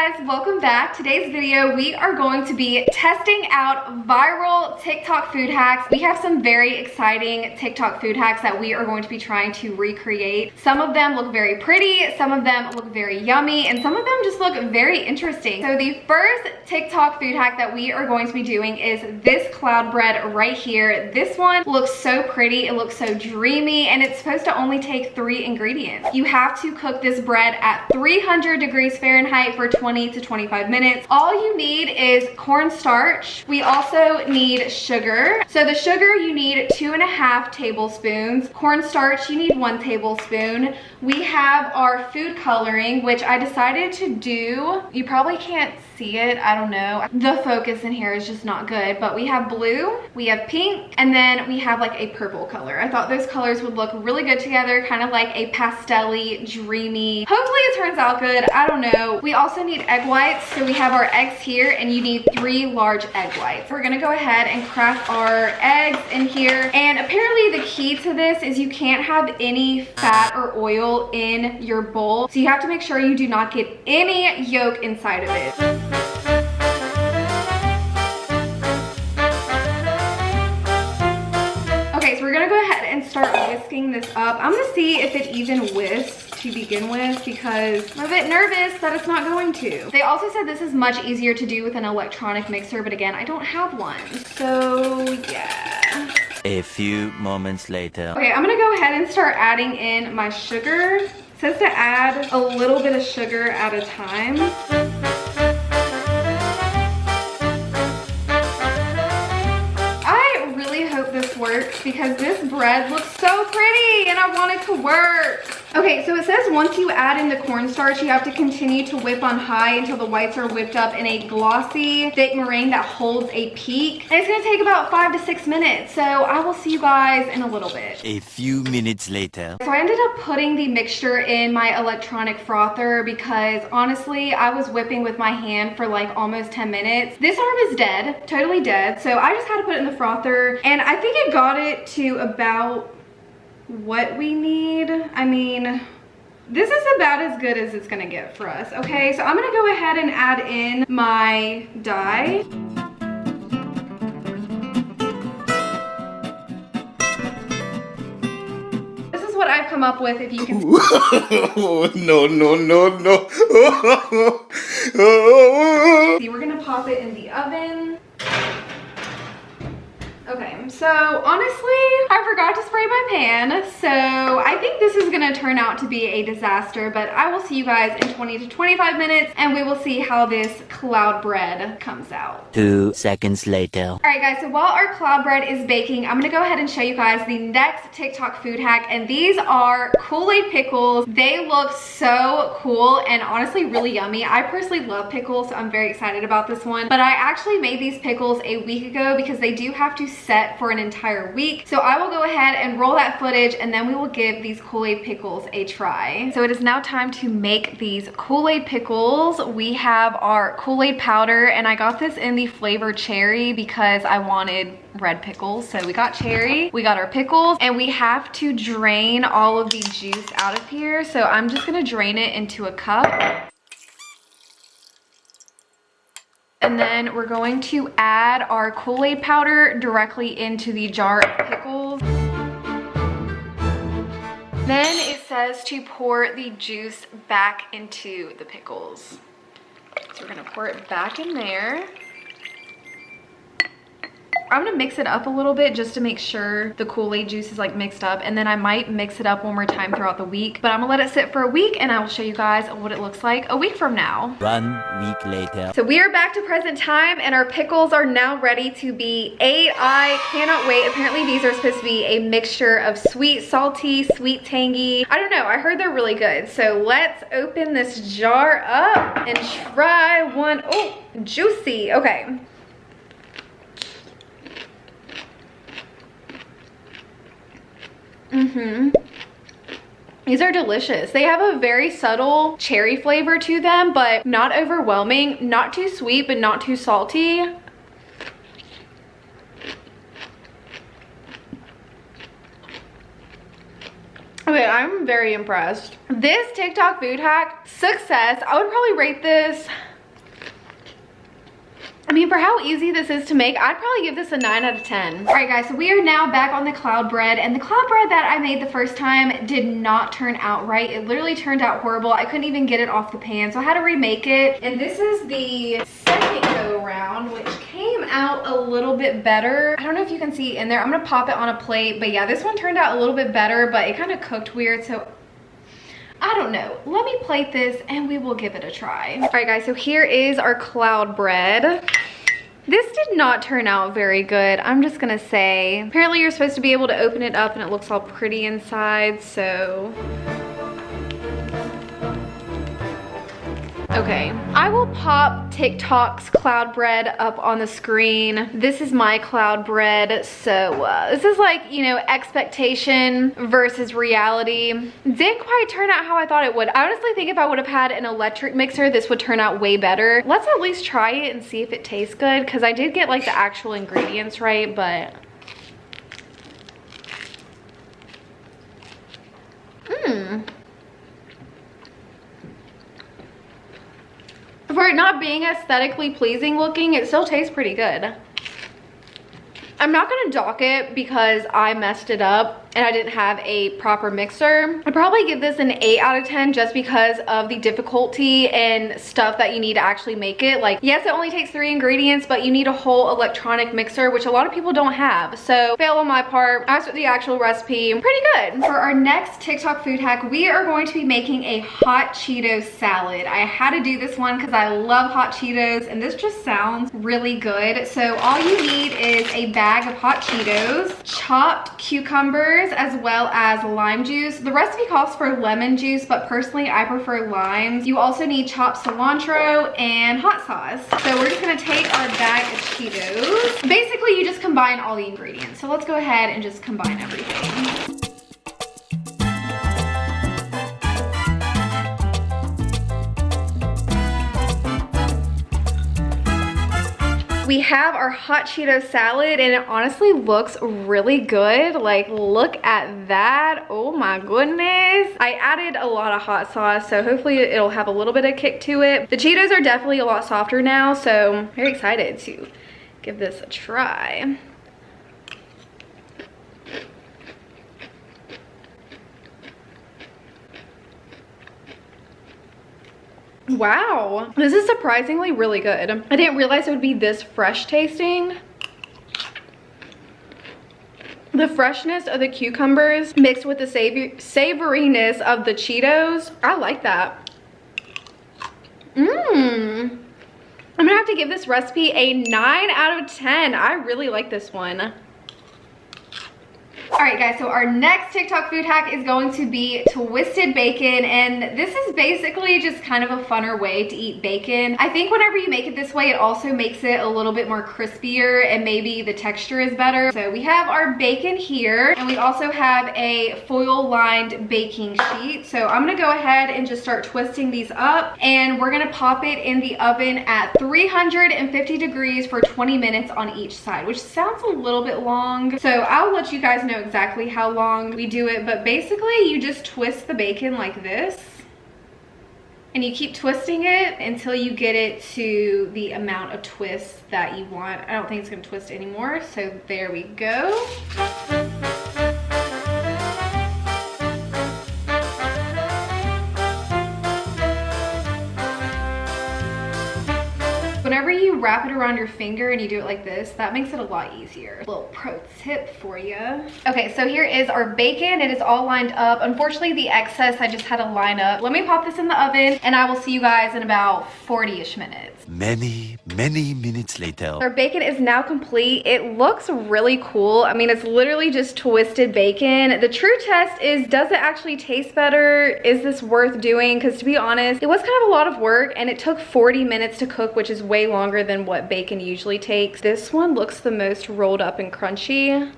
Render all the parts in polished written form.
guys, welcome back. Today's video we are going to be testing out viral TikTok food hacks. We have some very exciting TikTok food hacks that we are going to be trying to recreate. Some of them look very pretty, some of them look very yummy, and some of them just look very interesting. So the first TikTok food hack that we are going to be doing is this cloud bread right here. This one looks so pretty, it looks so dreamy, and it's supposed to only take 3 ingredients. You have to cook this bread at 300 degrees Fahrenheit for 20 to 25 minutes. All you need is cornstarch. We also need sugar. So the sugar, you need 2.5 tablespoons. Cornstarch, you need 1 tablespoon. We have our food coloring, which I decided to do. You probably can't see it, I don't know. The focus in here is just not good, but we have blue, we have pink, and then we have like a purple color. I thought those colors would look really good together, kind of like a pastel-y, dreamy. Hopefully it turns out good, I don't know. We also need egg whites, so we have our eggs here, and you need 3 large egg whites. We're gonna go ahead and crack our eggs in here, and apparently the key to this is you can't have any fat or oil in your bowl, so you have to make sure you do not get any yolk inside of it. Okay, so we're gonna go ahead and start whisking this up. I'm gonna see if it even whisks to begin with because I'm a bit nervous that it's not going to. They also said this is much easier to do with an electronic mixer, but again, I don't have one. So yeah. A few moments later. Okay, I'm gonna go ahead and start adding in my sugar. It says to add a little bit of sugar at a time. I really hope this works because this bread looks so pretty and I want it to work. Okay, so it says once you add in the cornstarch, you have to continue to whip on high until the whites are whipped up in a glossy, thick meringue that holds a peak. And it's gonna take about 5 to 6 minutes, so I will see you guys in a little bit. A few minutes later. So I ended up putting the mixture in my electronic frother because honestly, I was whipping with my hand for like almost 10 minutes. This arm is dead, totally dead, so I just had to put it in the frother, and I think it got it to about what we need. I mean, this is about as good as it's gonna get for us. Okay, so I'm gonna go ahead and add in my dye. This is what I've come up with, if you can. No. See, we're gonna pop it in the oven. Okay, so honestly, I forgot to spray my pan, so I think this is gonna turn out to be a disaster, but I will see you guys in 20 to 25 minutes, and we will see how this cloud bread comes out. 2 seconds later. All right, guys, so while our cloud bread is baking, I'm gonna go ahead and show you guys the next TikTok food hack, and these are Kool-Aid pickles. They look so cool and honestly really yummy. I personally love pickles, so I'm very excited about this one, but I actually made these pickles a week ago because they do have to set for an entire week. So I will go ahead and roll that footage, and then we will give these Kool-Aid pickles a try. So it is now time to make these Kool-Aid pickles. We have our Kool-Aid powder, and I got this in the flavor cherry because I wanted red pickles. So we got cherry, we got our pickles, and we have to drain all of the juice out of here. So I'm just gonna drain it into a cup. And then we're going to add our Kool-Aid powder directly into the jar of pickles. Then it says to pour the juice back into the pickles. So we're gonna pour it back in there. I'm gonna mix it up a little bit just to make sure the Kool-Aid juice is like mixed up, and then I might mix it up one more time throughout the week, but I'm gonna let it sit for a week and I will show you guys what it looks like a week from now. 1 week later. So we are back to present time, and our pickles are now ready to be ate. I cannot wait. Apparently these are supposed to be a mixture of sweet, salty, sweet, tangy. I don't know, I heard they're really good. So let's open this jar up and try one. Oh, juicy, okay. These are delicious. They have a very subtle cherry flavor to them, but not overwhelming, not too sweet, but not too salty. Okay, I'm very impressed. This TikTok food hack, success. I would probably rate this I mean, for how easy this is to make, I'd probably give this a 9 out of 10. All right, guys, so we are now back on the cloud bread, and the cloud bread that I made the first time did not turn out right. It literally turned out horrible. I couldn't even get it off the pan, so I had to remake it. And this is the second go around, which came out a little bit better. I don't know if you can see in there. I'm gonna pop it on a plate, but yeah, this one turned out a little bit better, but it kind of cooked weird, so I don't know. Let me plate this and we will give it a try. All right, guys, so here is our cloud bread. This did not turn out very good, I'm just gonna say. Apparently you're supposed to be able to open it up and it looks all pretty inside, so. Okay, I will pop TikTok's cloud bread up on the screen. This is my cloud bread, so this is like, you know, expectation versus reality. Didn't quite turn out how I thought it would. I honestly think if I would have had an electric mixer, this would turn out way better. Let's at least try it and see if it tastes good, because I did get like the actual ingredients right, but. For it not being aesthetically pleasing looking, it still tastes pretty good. I'm not gonna dock it because I messed it up and I didn't have a proper mixer. I'd probably give this an 8 out of 10 just because of the difficulty and stuff that you need to actually make it. Like, yes, it only takes 3 ingredients, but you need a whole electronic mixer, which a lot of people don't have. So, fail on my part. As for the actual recipe, pretty good. For our next TikTok food hack, we are going to be making a hot Cheeto salad. I had to do this one because I love hot Cheetos and this just sounds really good. So, all you need is a bag of hot Cheetos, chopped cucumbers, as well as lime juice. The recipe calls for lemon juice, but personally I prefer limes. You also need chopped cilantro and hot sauce. So we're just gonna take our bag of Cheetos. Basically, you just combine all the ingredients. So let's go ahead and just combine everything. We have our hot Cheeto salad and it honestly looks really good. Like, look at that. Oh my goodness. I added a lot of hot sauce, so hopefully it'll have a little bit of kick to it. The Cheetos are definitely a lot softer now, so I'm very excited to give this a try. Wow, this is surprisingly really good. I didn't realize it would be this fresh tasting. The freshness of the cucumbers mixed with the savoriness of the Cheetos. I like that. I'm gonna have to give this recipe a 9 out of 10. I really like this one. All right, guys, so our next TikTok food hack is going to be twisted bacon, and this is basically just kind of a funner way to eat bacon. I think whenever you make it this way, it also makes it a little bit more crispier and maybe the texture is better. So we have our bacon here, and we also have a foil-lined baking sheet. So I'm gonna go ahead and just start twisting these up, and we're gonna pop it in the oven at 350 degrees for 20 minutes on each side, which sounds a little bit long. So I'll let you guys know exactly how long we do it, but basically you just twist the bacon like this and you keep twisting it until you get it to the amount of twists that you want. I don't think it's gonna twist anymore, so there we go. Whenever you wrap it around your finger and you do it like this, that makes it a lot easier. Little pro tip for you. Okay, so here is our bacon. It is all lined up. Unfortunately, the excess I just had to line up. Let me pop this in the oven and I will see you guys in about 40-ish minutes. Many minutes later. Our bacon is now complete. It looks really cool. I mean, it's literally just twisted bacon. The true test is, does it actually taste better? Is this worth doing? Because to be honest, it was kind of a lot of work and it took 40 minutes to cook, which is way longer than what bacon usually takes. This one looks the most rolled up and crunchy.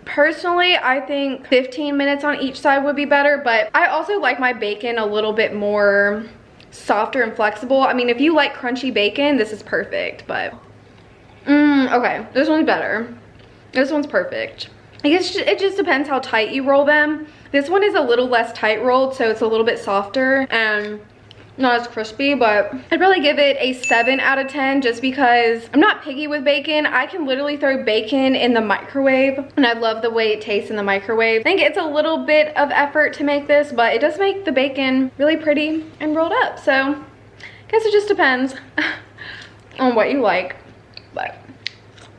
Personally, I think 15 minutes on each side would be better, but I also like my bacon a little bit more softer and flexible. I mean, if you like crunchy bacon, this is perfect, but okay, this one's better. This one's perfect. I guess it just depends how tight you roll them. This one is a little less tight rolled, so it's a little bit softer and not as crispy, but I'd probably give it a 7 out of 10 just because I'm not picky with bacon. I can literally throw bacon in the microwave and I love the way it tastes in the microwave. I think it's a little bit of effort to make this, but it does make the bacon really pretty and rolled up. So I guess it just depends on what you like, but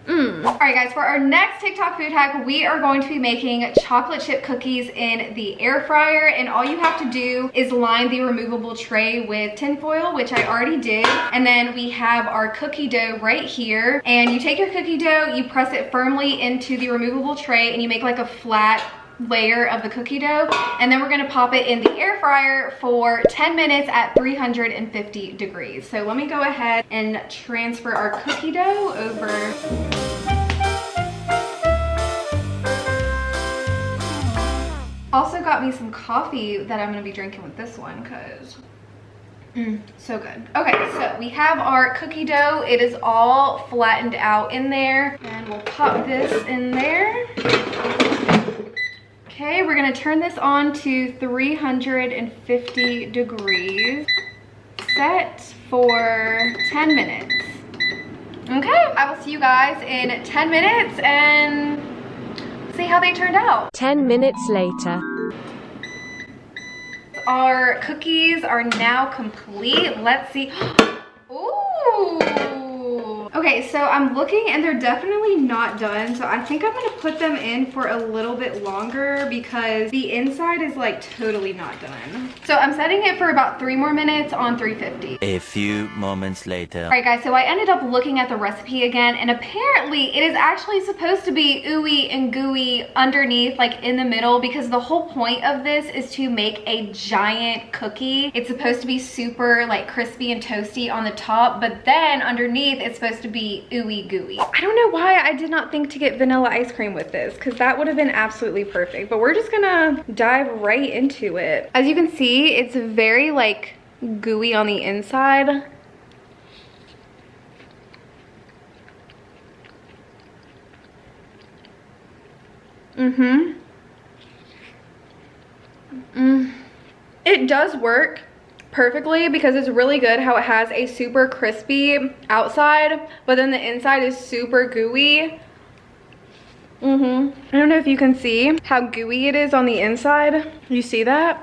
All right guys, for our next TikTok food hack, we are going to be making chocolate chip cookies in the air fryer, and all you have to do is line the removable tray with tin foil, which I already did. And then we have our cookie dough right here, and you take your cookie dough, you press it firmly into the removable tray, and you make like a flat layer of the cookie dough, and then we're gonna pop it in the air fryer for 10 minutes at 350 degrees. So let me go ahead and transfer our cookie dough over. Also got me some coffee that I'm gonna be drinking with this one because so good. Okay, so we have our cookie dough. It is all flattened out in there, and we'll pop this in there. Okay, we're gonna turn this on to 350 degrees, set for 10 minutes. Okay, I will see you guys in 10 minutes and see how they turned out. 10 minutes later. Our cookies are now complete. Let's see. Ooh. Okay, so I'm looking and they're definitely not done. So I think I'm gonna put them in for a little bit longer because the inside is like totally not done. So I'm setting it for about 3 more minutes on 350. A few moments later. All right guys, so I ended up looking at the recipe again, and apparently it is actually supposed to be ooey and gooey underneath, like in the middle, because the whole point of this is to make a giant cookie. It's supposed to be super like crispy and toasty on the top, but then underneath it's supposed to be ooey gooey. I don't know why I did not think to get vanilla ice cream with this, because that would have been absolutely perfect, but we're just gonna dive right into it. As you can see, it's very like gooey on the inside. It does work perfectly because it's really good how it has a super crispy outside, but then the inside is super gooey. I don't know if you can see how gooey it is on the inside. You see that?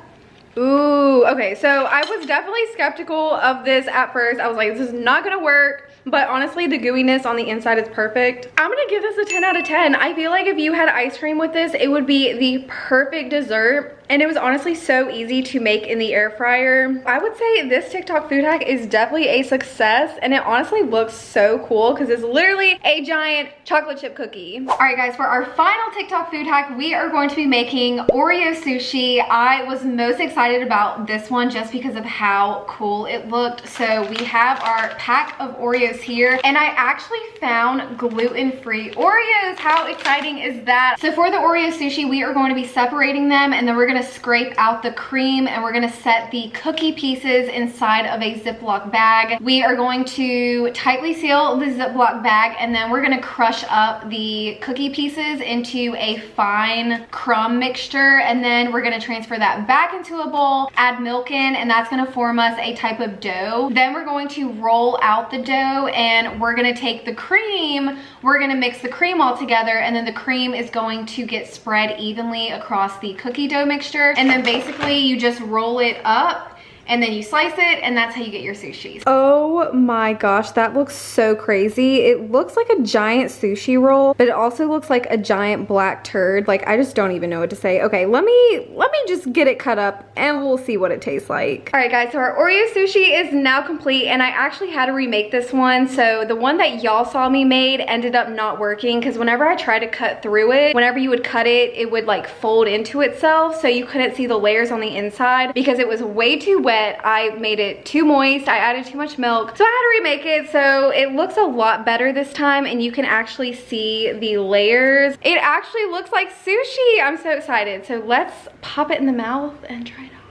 Ooh, okay, so I was definitely skeptical of this at first. I was like, this is not gonna work. But honestly, the gooiness on the inside is perfect. I'm gonna give this a 10 out of 10. I feel like if you had ice cream with this, it would be the perfect dessert. And it was honestly so easy to make in the air fryer. I would say this TikTok food hack is definitely a success, and it honestly looks so cool because it's literally a giant chocolate chip cookie. All right guys, for our final TikTok food hack, we are going to be making Oreo sushi. I was most excited about this one just because of how cool it looked. So we have our pack of Oreos here, and I actually found gluten-free Oreos. How exciting is that? So for the Oreo sushi, we are going to be separating them, and then we're gonna scrape out the cream, and we're gonna set the cookie pieces inside of a Ziploc bag. We are going to tightly seal the Ziploc bag, and then we're gonna crush up the cookie pieces into a fine crumb mixture, and then we're gonna transfer that back into a bowl, add milk in, and that's gonna form us a type of dough. Then we're going to roll out the dough, and we're gonna take the cream, we're gonna mix the cream all together, and then the cream is going to get spread evenly across the cookie dough mixture. And then basically you just roll it up and then you slice it, and that's how you get your sushi. Oh my gosh, that looks so crazy. It looks like a giant sushi roll, but it also looks like a giant black turd. Like, I just don't even know what to say. Okay, let me just get it cut up and we'll see what it tastes like. All right guys, so our Oreo sushi is now complete, and I actually had to remake this one. So the one that y'all saw me made ended up not working because whenever I tried to cut through it, whenever you would cut it, it would like fold into itself, so you couldn't see the layers on the inside because it was way too wet. I made it too moist. I added too much milk. So I had to remake it. So it looks a lot better this time, and you can actually see the layers. It actually looks like sushi. I'm so excited. So let's pop it in the mouth and try it out.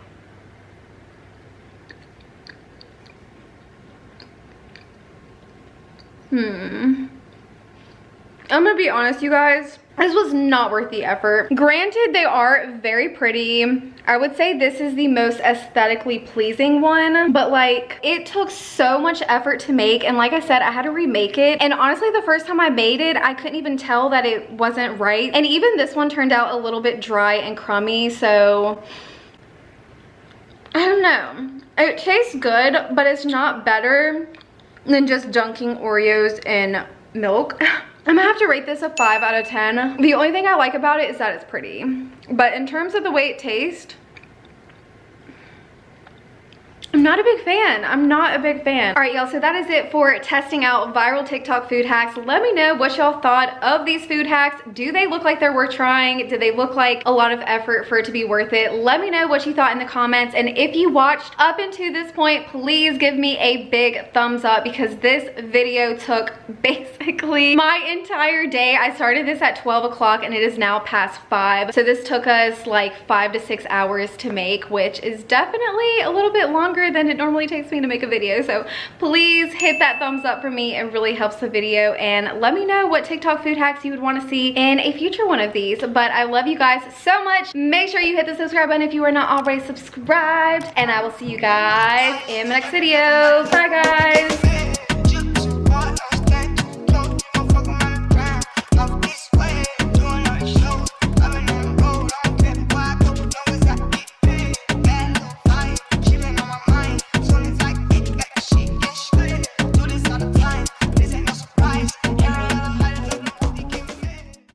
I'm gonna be honest, you guys. This was not worth the effort. Granted, they are very pretty. I would say this is the most aesthetically pleasing one, but like it took so much effort to make, and like I said, I had to remake it, and honestly the first time I made it I couldn't even tell that it wasn't right, and even this one turned out a little bit dry and crummy, so I don't know. It tastes good, but it's not better than just dunking Oreos in milk. I'm gonna have to rate this a 5 out of 10. The only thing I like about it is that it's pretty. But in terms of the way it tastes, I'm not a big fan. I'm not a big fan. All right, y'all, so that is it for testing out viral TikTok food hacks. Let me know what y'all thought of these food hacks. Do they look like they're worth trying? Do they look like a lot of effort for it to be worth it? Let me know what you thought in the comments. And if you watched up until this point, please give me a big thumbs up because this video took basically my entire day. I started this at 12 o'clock and it is now past 5. So this took us like 5 to 6 hours to make, which is definitely a little bit longer than it normally takes me to make a video. So please hit that thumbs up for me. It really helps the video, and let me know what TikTok food hacks you would want to see in a future one of these. But I love you guys so much. Make sure you hit the subscribe button if you are not already subscribed, and I will see you guys in the next video. Bye guys.